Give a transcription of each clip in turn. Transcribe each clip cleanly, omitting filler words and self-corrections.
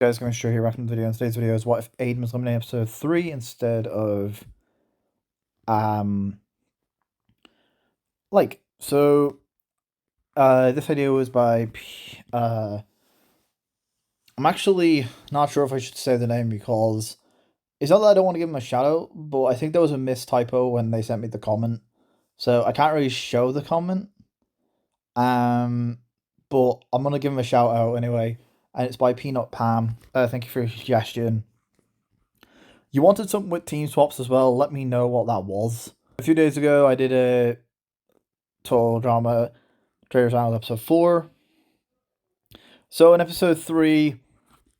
Guys, coming straight here back from the video. In today's video is what if Aiden was eliminated episode 3 instead of this video was by I'm actually not sure if I should say the name because it's not that I don't want to give him a shout out, but I think there was a mistypo when they sent me the comment. So I can't really show the comment. But I'm gonna give him a shout out anyway. And it's by Peanut Pam. Thank you for your suggestion. You wanted something with team swaps as well. Let me know what that was. A few days ago, I did a Total Drama Trader Channel episode 4. So in episode 3,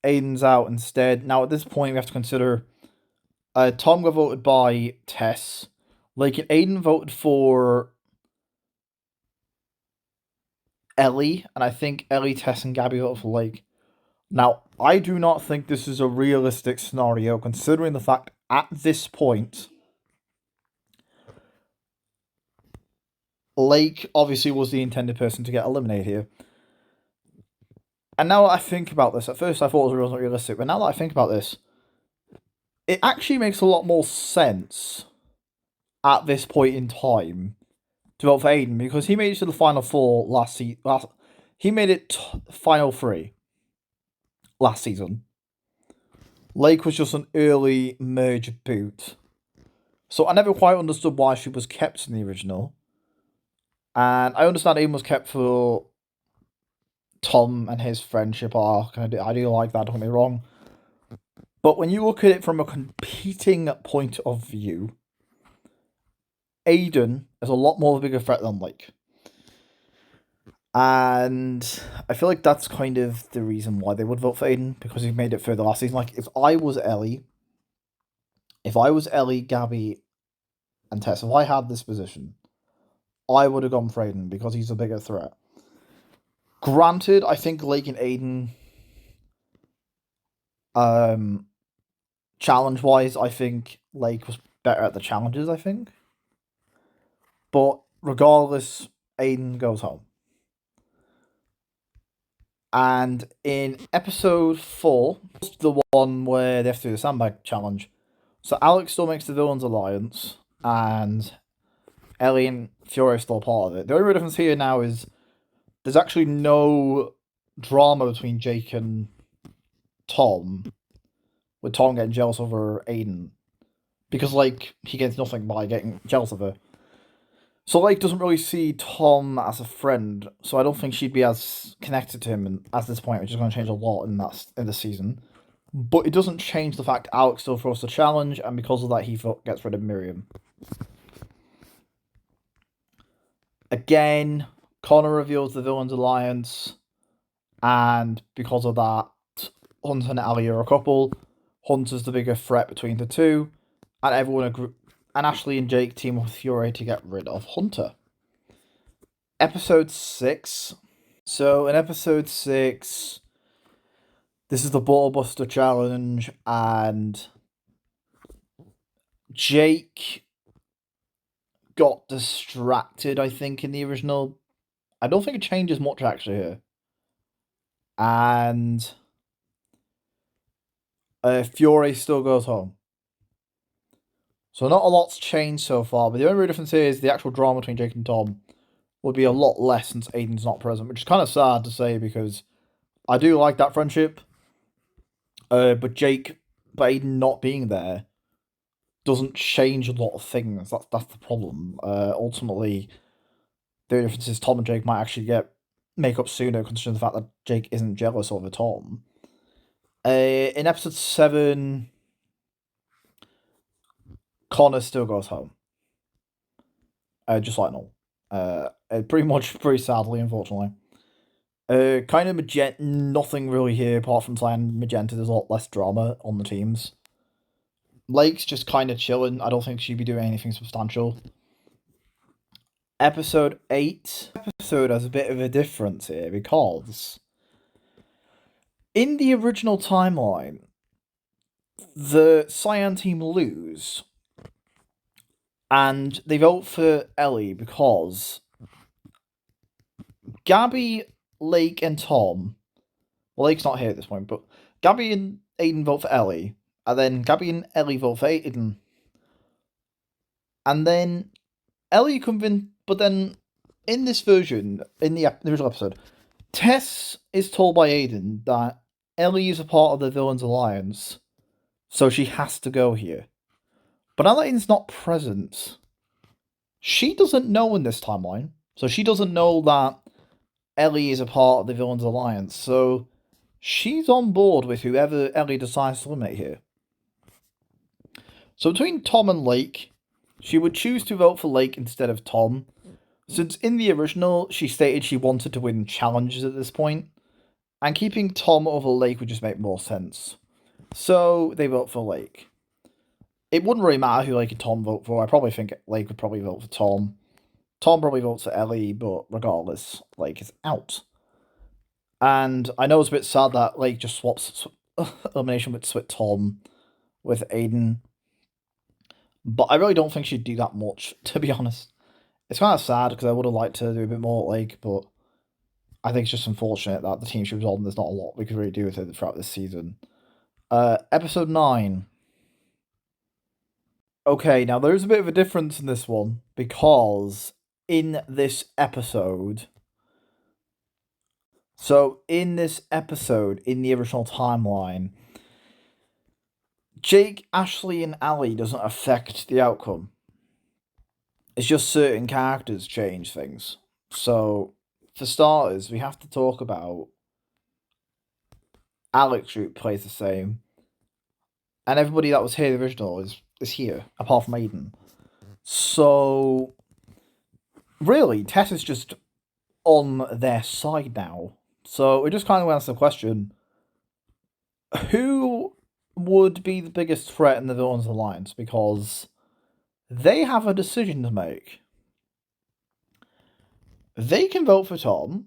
Aiden's out instead. Now at this point, we have to consider Tom got voted by Tess. Like, Aiden voted for Ellie, and I think Ellie, Tess, and Gabby voted for Lake. Now, I do not think this is a realistic scenario, considering the fact at this point, Lake obviously was the intended person to get eliminated here. And now that I think about this, at first I thought it wasn't realistic, but now that I think about this, it actually makes a lot more sense at this point in time to vote for Aiden, because he made it to the final 4 last season. He made it final 3 last season. Lake was just an early merge boot. So I never quite understood why she was kept in the original. And I understand Aiden was kept for Tom and his friendship arc. And I do like that, don't get me wrong. But when you look at it from a competing point of view, Aiden is a lot more of a bigger threat than Lake. And I feel like that's kind of the reason why they would vote for Aiden, because he made it further last season. Like, if I was Ellie, Gabby, and Tess, if I had this position, I would have gone for Aiden because he's a bigger threat. Granted, I think Lake and Aiden, challenge-wise, I think Lake was better at the challenges, I think. But regardless, Aiden goes home. And in episode 4, the one where they have to do the sandbag challenge, so Alex still makes the Villains Alliance, and Ellie and Fiore are still part of it. The only difference here now is there's actually no drama between Jake and Tom, with Tom getting jealous over Aiden, because, like, he gets nothing by getting jealous of her. So Lake doesn't really see Tom as a friend, so I don't think she'd be as connected to him at this point, which is going to change a lot in this season. But it doesn't change the fact Alex still throws the challenge, and because of that, he gets rid of Miriam. Again, Connor reveals the Villains Alliance, and because of that, Hunter and Ellie are a couple. Hunter's the bigger threat between the two, and everyone and Ashley and Jake team up with Fiore to get rid of Hunter. Episode 6. So in episode 6, this is the Ball Buster challenge, and Jake got distracted, I think, in the original. I don't think it changes much, actually, here. And Fiore still goes home. So not a lot's changed so far, but the only real difference here is the actual drama between Jake and Tom would be a lot less since Aiden's not present, which is kind of sad to say because I do like that friendship. But Aiden not being there doesn't change a lot of things. That's the problem. Ultimately, the difference is Tom and Jake might actually make up sooner, considering the fact that Jake isn't jealous over Tom. In episode 7, Connor still goes home. Just like normal. Pretty sadly, unfortunately. Kind of Magenta, nothing really here apart from saying Magenta. There's a lot less drama on the teams. Lake's just kind of chilling. I don't think she'd be doing anything substantial. Episode 8. Episode has a bit of a difference here because in the original timeline, the Cyan team lose, and they vote for Ellie because Gabby, Lake, and Tom. Well, Lake's not here at this point, but Gabby and Aiden vote for Ellie, and then Gabby and Ellie vote for Aiden, and then Ellie convinced. But then in this version, in the original episode, Tess is told by Aiden that Ellie is a part of the Villains Alliance, so she has to go here. But now that Aiden's not present, she doesn't know in this timeline, so she doesn't know that Ellie is a part of the Villains Alliance, so she's on board with whoever Ellie decides to eliminate here. So between Tom and Lake, she would choose to vote for Lake instead of Tom, since in the original she stated she wanted to win challenges at this point, and keeping Tom over Lake would just make more sense. So they vote for Lake. It wouldn't really matter who Lake and Tom vote for. I probably think Lake would probably vote for Tom. Tom probably votes for Ellie, but regardless, Lake is out. And I know it's a bit sad that Lake just swaps elimination with Tom, with Aiden. But I really don't think she'd do that much, to be honest. It's kind of sad because I would have liked to do a bit more Lake, but I think it's just unfortunate that the team she was on, there's not a lot we could really do with it throughout this season. Episode 9. Okay, now there's a bit of a difference in this one, because in this episode... So, in this episode, in the original timeline, Jake, Ashley, and Ali doesn't affect the outcome. It's just certain characters change things. So, for starters, we have to talk about Alex group plays the same. And everybody that was here the original is here, apart from Aiden. So, really, Tess is just on their side now. So, we just kind of answer the question, who would be the biggest threat in the Villains Alliance? Because they have a decision to make. They can vote for Tom,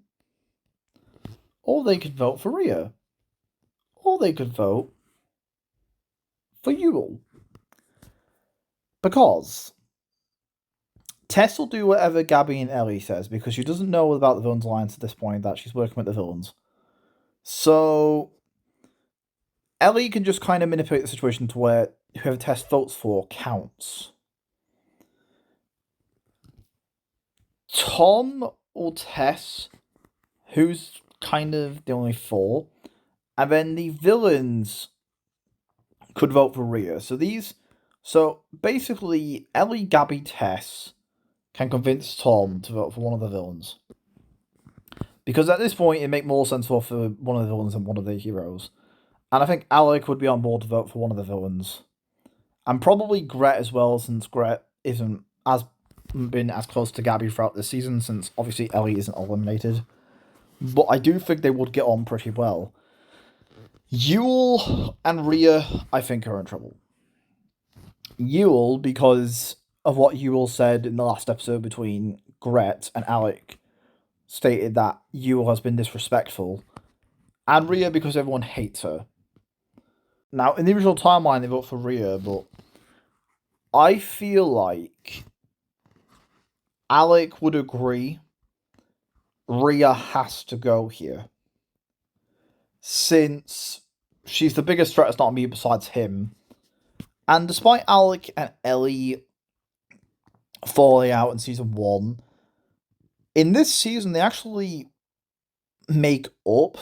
or they could vote for Rhea, or they could vote for Yule. Because Tess will do whatever Gabby and Ellie says, because she doesn't know about the Villains Alliance at this point, that she's working with the villains. So Ellie can just kind of manipulate the situation to where whoever Tess votes for counts. Tom or Tess, who's kind of the only four, and then the villains could vote for Rhea. So basically, Ellie, Gabby, Tess can convince Tom to vote for one of the villains. Because at this point, it makes more sense to vote for one of the villains than one of the heroes. And I think Alec would be on board to vote for one of the villains. And probably Gret as well, since Gret isn't been as close to Gabby throughout this season, since obviously Ellie isn't eliminated. But I do think they would get on pretty well. Yule and Rhea, I think, are in trouble. Yule, because of what Yule said in the last episode between Gret and Alec, stated that Yule has been disrespectful. And Rhea, because everyone hates her. Now, in the original timeline, they vote for Rhea, but I feel like Alec would agree Rhea has to go here. Since she's the biggest threat, it's not me besides him. And despite Alec and Ellie falling out in season 1, in this season, they actually make up.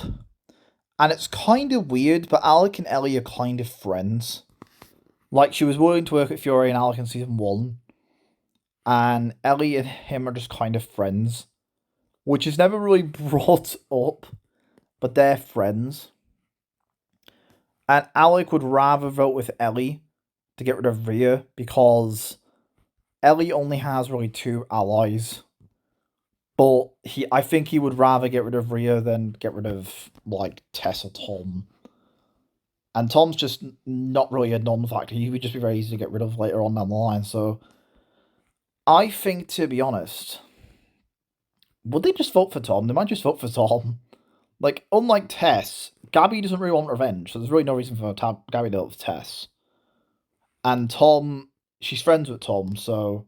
And it's kind of weird, but Alec and Ellie are kind of friends. Like, she was willing to work with Fury and Alec in season 1. And Ellie and him are just kind of friends. Which is never really brought up, but they're friends. And Alec would rather vote with Ellie to get rid of Rhea, because Ellie only has really 2 allies. But I think he would rather get rid of Rhea than get rid of, like, Tess or Tom. And Tom's just not really a non-factor. He would just be very easy to get rid of later on down the line. So I think, to be honest, would they just vote for Tom? They might just vote for Tom. Like, unlike Tess, Gabby doesn't really want revenge, so there's really no reason for Gabby to vote for Tess. And Tom, she's friends with Tom, so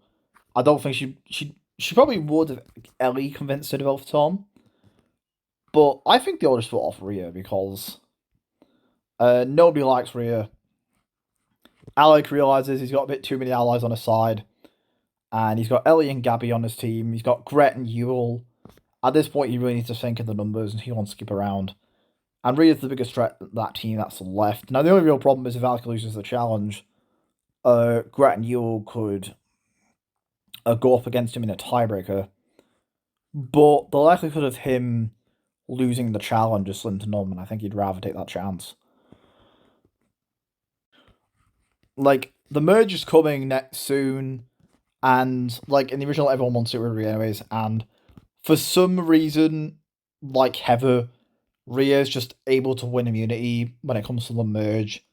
I don't think she probably would have Ellie convinced her to vote for Tom. But I think they'll just vote off Rhea, because Nobody likes Rhea. Alec realizes he's got a bit too many allies on his side. And he's got Ellie and Gabby on his team. He's got Gret and Yule. At this point, he really needs to think of the numbers and he wants to skip around. And Rhea's the biggest threat that team that's left. Now, the only real problem is if Alec loses the challenge, Gret and Yule could go up against him in a tiebreaker. But the likelihood of him losing the challenge is slim to none, and I think he'd rather take that chance. Like, the merge is coming next soon, and, like, in the original, everyone wants it with Rhea anyways, and for some reason, like Heather, Rhea is just able to win immunity when it comes to the merge.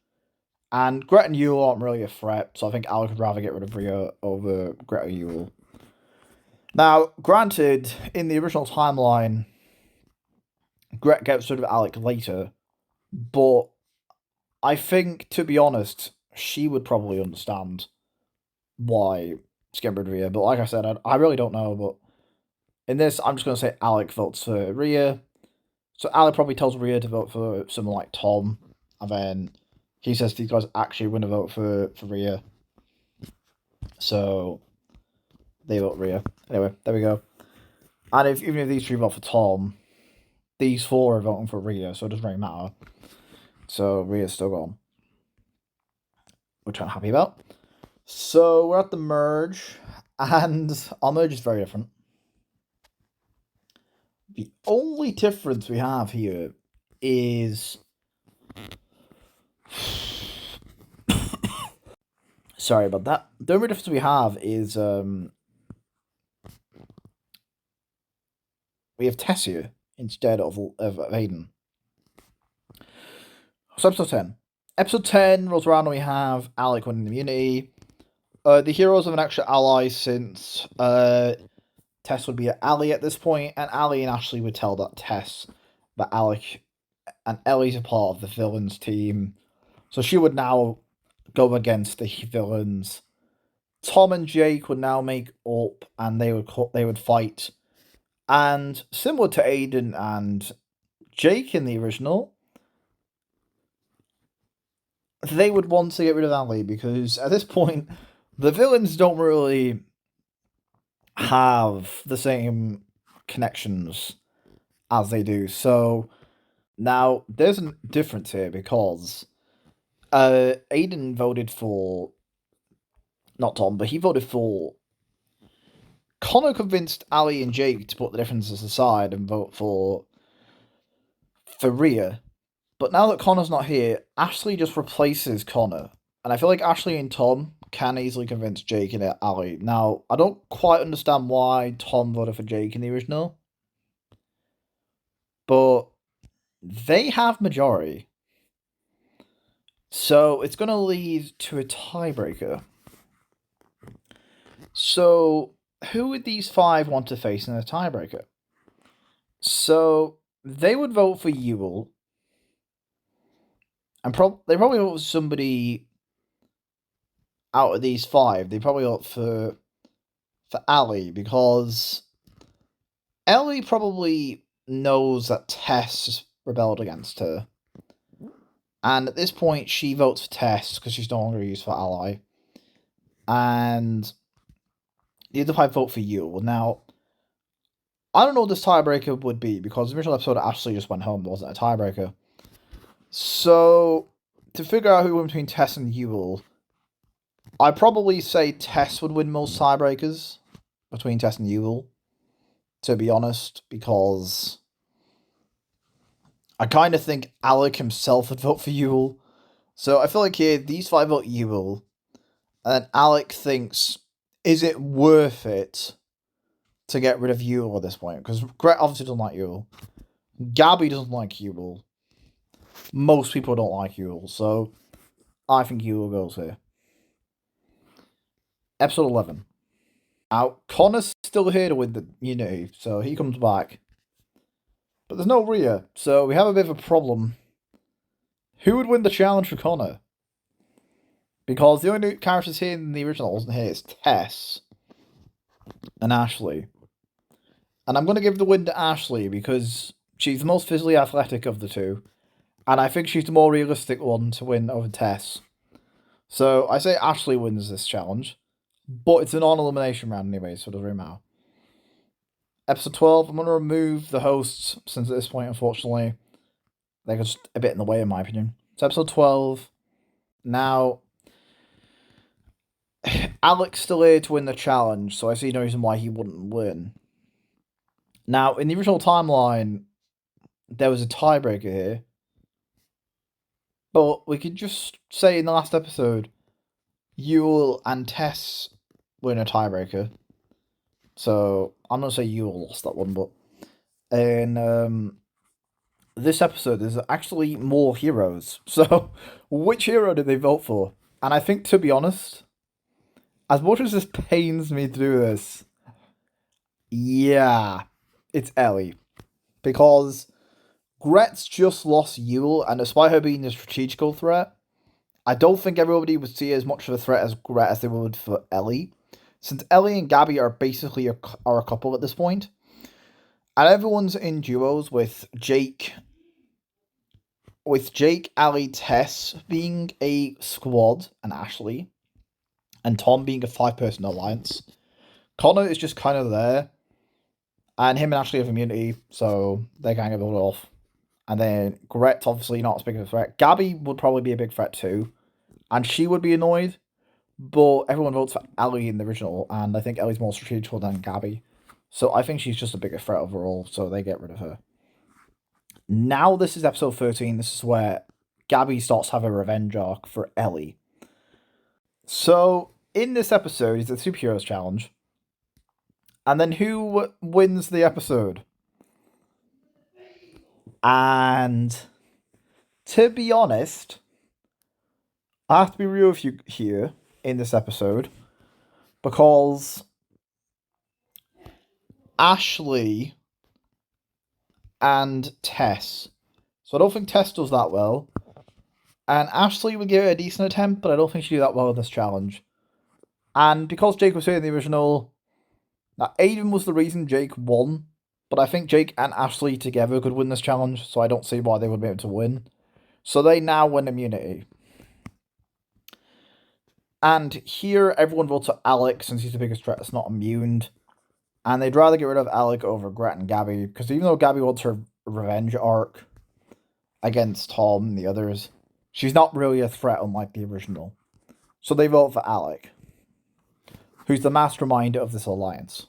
And Gret and Yule aren't really a threat, so I think Alec would rather get rid of Rhea over Gret or Yule. Now, granted, in the original timeline, Gret gets rid of Alec later, but I think, to be honest, she would probably understand why she's getting rid of Rhea. But like I said, I really don't know, but in this, I'm just going to say Alec votes for Rhea. So Alec probably tells Rhea to vote for someone like Tom, and then he says these guys actually want to vote for Rhea. So they vote Rhea. Anyway, there we go. And even if these three vote for Tom, these four are voting for Rhea, so it doesn't really matter. So Rhea's still gone, which I'm happy about. So we're at the merge, and our merge is very different. The only difference we have here is... Sorry about that. The only difference we have is we have Tess here instead of Aiden. So episode 10. Episode 10 rolls around and we have Alec winning immunity. The heroes have an extra ally since Tess would be at Allie at this point, and Allie and Ashley would tell that Tess that Alec and Ellie's a part of the villains team. So she would now go against the villains. Tom and Jake would now make up and they would fight. And similar to Aiden and Jake in the original, they would want to get rid of Allie because at this point, the villains don't really have the same connections as they do. So now there's a difference here because Aiden voted for, not Tom, but he voted for, Connor convinced Ali and Jake to put the differences aside and vote for Rhea. But now that Connor's not here, Ashley just replaces Connor. And I feel like Ashley and Tom can easily convince Jake and Ali. Now, I don't quite understand why Tom voted for Jake in the original. But they have majority. So it's going to lead to a tiebreaker. So who would these five want to face in a tiebreaker? So they would vote for Yule. And they probably vote for somebody out of these five. They probably vote for Ali because Ellie probably knows that Tess rebelled against her. And at this point, she votes for Tess because she's no longer used for ally. And the other five vote for Yule. Now, I don't know what this tiebreaker would be because the original episode Ashley just went home. There wasn't a tiebreaker. So, to figure out who won between Tess and Yule, I'd probably say Tess would win most tiebreakers between Tess and Yule, to be honest, because I kind of think Alec himself would vote for Yule. So I feel like here, these five vote Yule, and then Alec thinks, is it worth it to get rid of Yule at this point? Because Gret obviously doesn't like Yule. Gabby doesn't like Yule. Most people don't like Yule, so I think Yule goes here. Episode 11. Now, Connor's still here to win the immunity, so he comes back. But there's no Rhea, so we have a bit of a problem. Who would win the challenge for Connor? Because the only characters here in the original wasn't here is Tess and Ashley. And I'm going to give the win to Ashley because she's the most physically athletic of the two. And I think she's the more realistic one to win over Tess. So I say Ashley wins this challenge. But it's a non-elimination round anyway, so it doesn't really matter. Episode 12, I'm going to remove the hosts, since at this point, unfortunately, they're just a bit in the way, in my opinion. So episode 12, now, Alex still here to win the challenge, so I see no reason why he wouldn't win. Now, in the original timeline, there was a tiebreaker here. But we could just say in the last episode, Yule and Tess were in a tiebreaker. So, I'm going to say Yule lost that one, but in this episode, there's actually more heroes. So, which hero did they vote for? And I think, to be honest, as much as this pains me to do this, yeah, it's Ellie. Because Gret's just lost Yule, and despite her being a strategical threat, I don't think everybody would see as much of a threat as Gret as they would for Ellie. Since Ellie and Gabby are basically a couple at this point. And everyone's in duos with Jake, Ali, Tess being a squad, and Ashley, and Tom being a 5-person alliance. Connor is just kind of there, and him and Ashley have immunity, so they can't get voted off. And then Gret's obviously not as big of a threat. Gabby would probably be a big threat too, and she would be annoyed, but everyone votes for Ellie in the original, and I think Ellie's more strategical than Gabby. So I think she's just a bigger threat overall, so they get rid of her. Now this is episode 13, this is where Gabby starts to have a revenge arc for Ellie. So, in this episode, it's a superheroes challenge. And then who wins the episode? And to be honest, I have to be real with you here in this episode, because Ashley and Tess. So I don't think Tess does that well. And Ashley would give it a decent attempt, but I don't think she'd do that well in this challenge. And because Jake was here in the original, now Aiden was the reason Jake won, but I think Jake and Ashley together could win this challenge, so I don't see why they would be able to win. So they now win immunity. And here, everyone votes for Alec, since he's the biggest threat that's not immune. And they'd rather get rid of Alec over Gret and Gabby, because even though Gabby wants her revenge arc against Tom and the others, she's not really a threat unlike the original. So they vote for Alec, who's the mastermind of this alliance.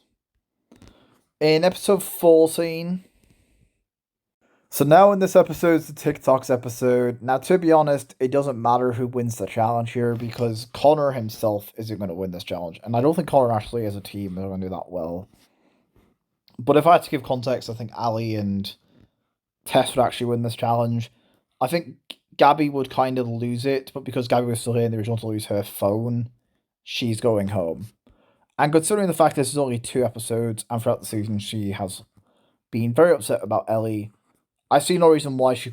In episode 14... So now in this episode, it's the TikToks episode. Now, to be honest, it doesn't matter who wins the challenge here, because Connor himself isn't going to win this challenge. And I don't think Connor actually as a team are going to do that well. But if I had to give context, I think Ali and Tess would actually win this challenge. I think Gabby would kind of lose it, but because Gabby was still here and they were going to lose her phone, she's going home. And considering the fact this is only 2 episodes, and throughout the season she has been very upset about Ellie, I see no reason why she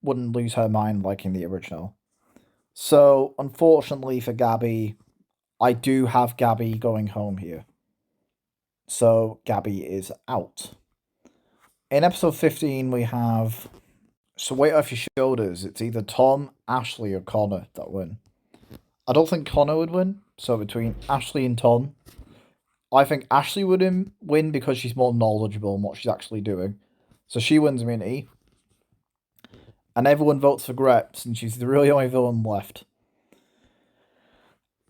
wouldn't lose her mind like in the original. So, unfortunately for Gabby, I do have Gabby going home here. So, Gabby is out. In episode 15, we have... So, weight off your shoulders. It's either Tom, Ashley, or Connor that win. I don't think Connor would win. So, between Ashley and Tom, I think Ashley would win because she's more knowledgeable in what she's actually doing. So, she wins immunity. And everyone votes for Gret, since she's the really only villain left.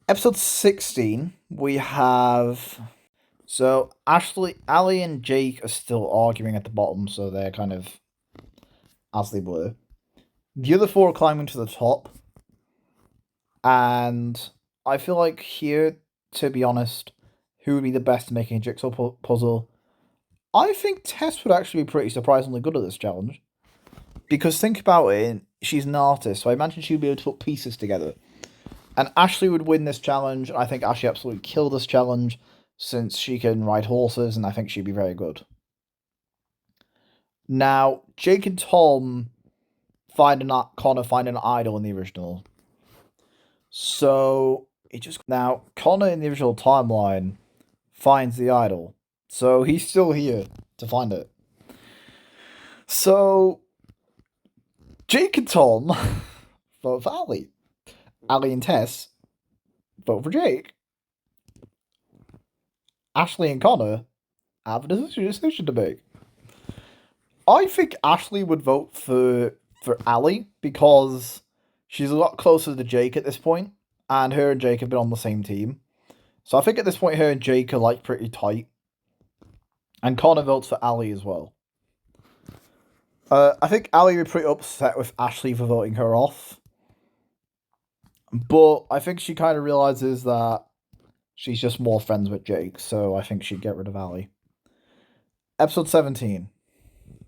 Episode 16, we have... So, Ali and Jake are still arguing at the bottom, so they're kind of as they were. The other 4 are climbing to the top. And I feel like here, to be honest, who would be the best at making a jigsaw puzzle? I think Tess would actually be pretty surprisingly good at this challenge. Because think about it, she's an artist, so I imagine she'd be able to put pieces together. And Ashley would win this challenge, and I think Ashley absolutely kill this challenge, since she can ride horses, and I think she'd be very good. Now, Jake and Tom Connor find an idol in the original. So, now, Connor in the original timeline finds the idol. So, he's still here to find it. So... Jake and Tom vote for Ali. Ali and Tess vote for Jake. Ashley and Connor have a decision to make. I think Ashley would vote for Ali because she's a lot closer to Jake at this point, and her and Jake have been on the same team. So I think at this point, her and Jake are like pretty tight. And Connor votes for Ali as well. I think Ali would be pretty upset with Ashley for voting her off. But I think she kind of realizes that she's just more friends with Jake, so I think she'd get rid of Ali. Episode 17.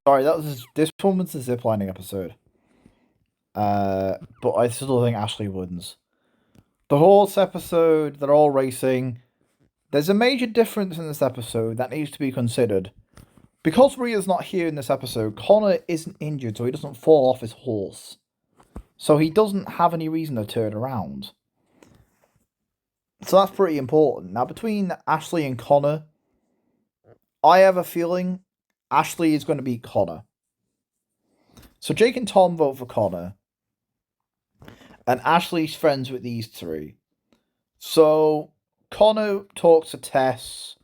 Sorry, this one was the ziplining episode. But I still think Ashley wins. The horse episode, they're all racing. There's a major difference in this episode that needs to be considered. Because Rhea's not here in this episode, Connor isn't injured, so he doesn't fall off his horse. So he doesn't have any reason to turn around. So that's pretty important. Now, between Ashley and Connor, I have a feeling Ashley is going to beat Connor. So Jake and Tom vote for Connor. And Ashley's friends with these three. So Connor talks to Tess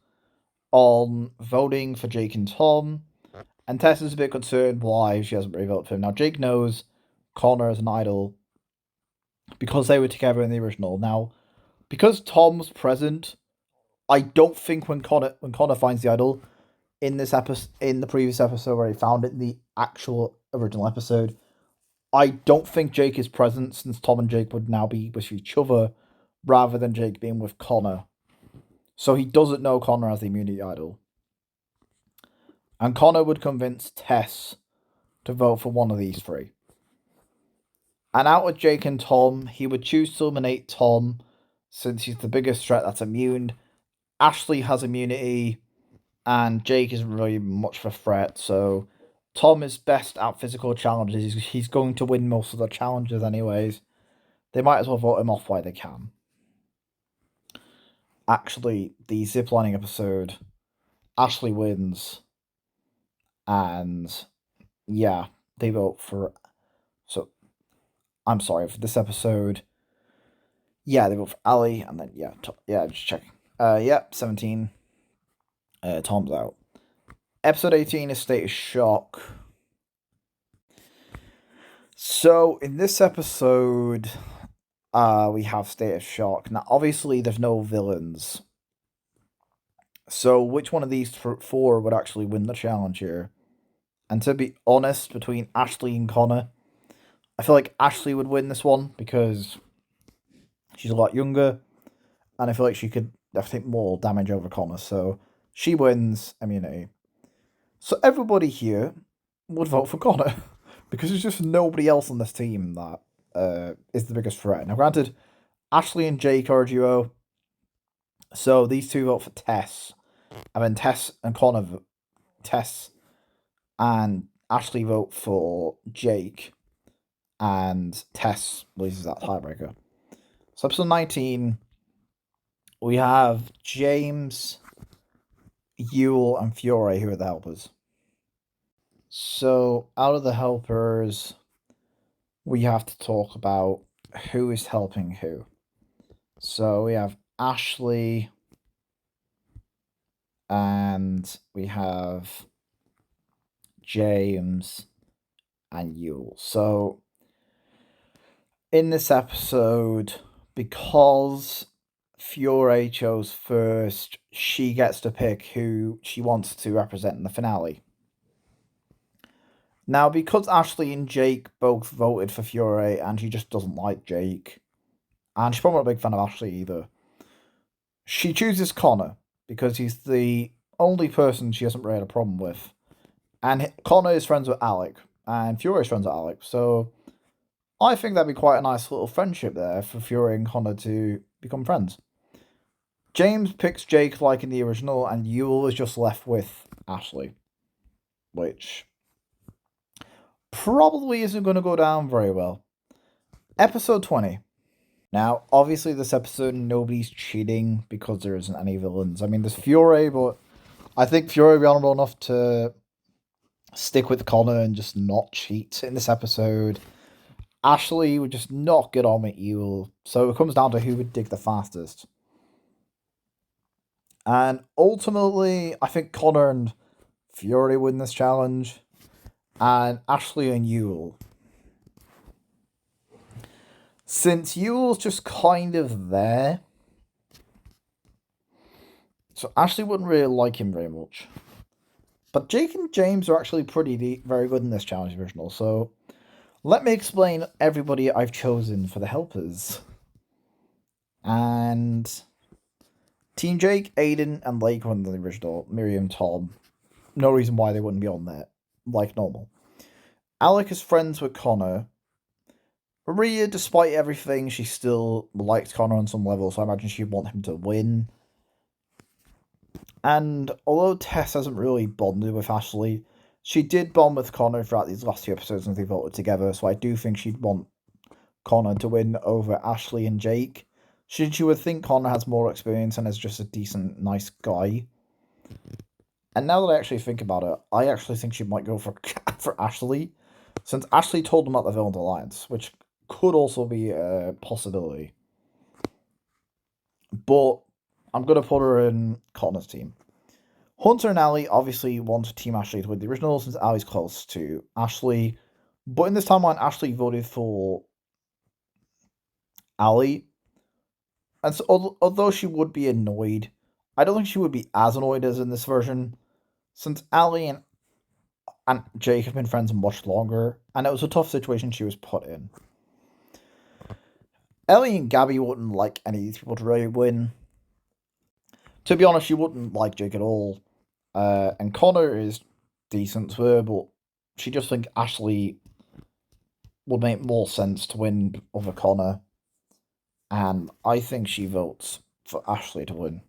on voting for Jake and Tom. And Tess is a bit concerned why she hasn't really voted for him. Now, Jake knows Connor as an idol because they were together in the original. Now, because Tom was present, I don't think when Connor finds the idol in this episode, in the previous episode where he found it in the actual original episode, I don't think Jake is present since Tom and Jake would now be with each other rather than Jake being with Connor. So he doesn't know Connor as the immunity idol. And Connor would convince Tess to vote for one of these three. And out with Jake and Tom, he would choose to eliminate Tom since he's the biggest threat that's immune. Ashley has immunity, and Jake isn't really much of a threat, so Tom is best at physical challenges. He's going to win most of the challenges anyways. They might as well vote him off while they can. Actually, the ziplining episode, Ashley wins. And yeah, they vote for... So, I'm sorry, for this episode... Yeah, they vote for Ali, and then, just checking. 17. Tom's out. Episode 18 is State of Shock. So, in this episode, we have State of Shock. Now, obviously, there's no villains. So, which one of these four would actually win the challenge here? And to be honest, between Ashley and Connor, I feel like Ashley would win this one because she's a lot younger, and I feel like she could take more damage over Connor, so she wins immunity. So everybody here would vote for Connor, because there's just nobody else on this team that is the biggest threat. Now granted, Ashley and Jake are a duo, so these two vote for Tess, and then Tess and Ashley vote for Jake, and Tess loses that tiebreaker. So episode 19, we have James, Yule, and Fiore, who are the helpers. So out of the helpers, we have to talk about who is helping who. So we have Ashley, and we have James and Yule. So in this episode, because Fiore chose first, she gets to pick who she wants to represent in the finale. Now, because Ashley and Jake both voted for Fiore, and she just doesn't like Jake, and she's probably not a big fan of Ashley either, she chooses Connor, because he's the only person she hasn't really had a problem with. And Connor is friends with Alec, and Fiore is friends with Alec, so I think that'd be quite a nice little friendship there for Fiore and Connor to become friends. James picks Jake like in the original, and Yule is just left with Ashley, which probably isn't going to go down very well. Episode 20. Now, obviously this episode, nobody's cheating because there isn't any villains. I mean, there's Fiore, but I think Fiore will be honorable enough to stick with Connor and just not cheat in this episode. Ashley would just not get on with Ewell, so it comes down to who would dig the fastest. And ultimately, I think Connor and Fury win this challenge, and Ashley and Ewell. Since Ewell's just kind of there, so Ashley wouldn't really like him very much. But Jake and James are actually very good in this challenge original, so let me explain everybody I've chosen for the helpers. And Team Jake, Aiden, and Lake were in the original. Miriam, Tom. No reason why they wouldn't be on there, like normal. Alec is friends with Connor. Maria, despite everything, she still likes Connor on some level, so I imagine she'd want him to win. And although Tess hasn't really bonded with Ashley, she did bond with Connor throughout these last 2 episodes and they voted together, so I do think she'd want Connor to win over Ashley and Jake. She would think Connor has more experience and is just a decent, nice guy. And now that I actually think about it, I actually think she might go for Ashley, since Ashley told them about the Villains Alliance, which could also be a possibility. But I'm going to put her in Connor's team. Hunter and Ali obviously want Team Ashley to win the original, since Ali's close to Ashley. But in this timeline, Ashley voted for Ali. And so, although she would be annoyed, I don't think she would be as annoyed as in this version, since Ali and Jake have been friends much longer, and it was a tough situation she was put in. Ellie and Gabby wouldn't like any of these people to really win. To be honest, she wouldn't like Jake at all. And Connor is decent to her, but she just thinks Ashley would make more sense to win over Connor. And I think she votes for Ashley to win.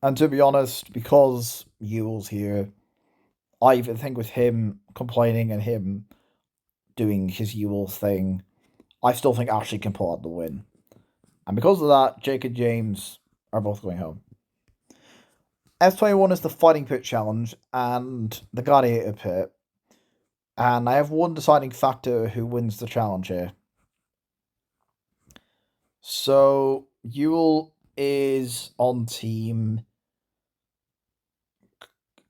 And to be honest, because Ewell's here, I even think with him complaining and him doing his Ewell thing, I still think Ashley can pull out the win. And because of that, Jake and James are both going home. S21 is the Fighting Pit Challenge and the Gladiator Pit. And I have one deciding factor who wins the challenge here. So, Ewell is on team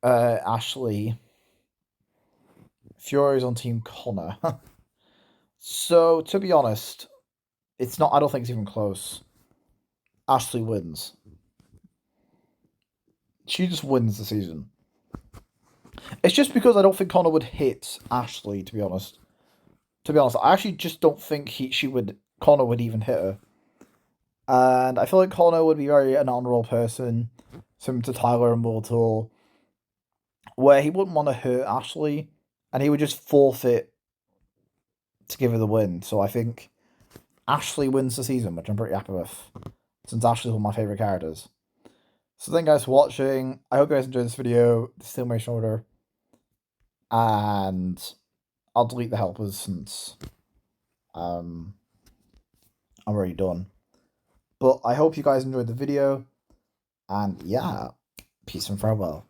Ashley. Fury's on team Connor. So, to be honest, I don't think it's even close. Ashley wins. She just wins the season. It's just because I don't think Connor would hit Ashley, to be honest. I actually just don't think Connor would even hit her. And I feel like Connor would be an honourable person, similar to Tyler and Mortal, where he wouldn't want to hurt Ashley, and he would just forfeit to give her the win. So I think Ashley wins the season, which I'm pretty happy with, since Ashley's one of my favourite characters. So thank you guys for watching. I hope you guys enjoyed this video. It's still my shorter. And I'll delete the helpers since I'm already done. But I hope you guys enjoyed the video. And yeah, peace and farewell.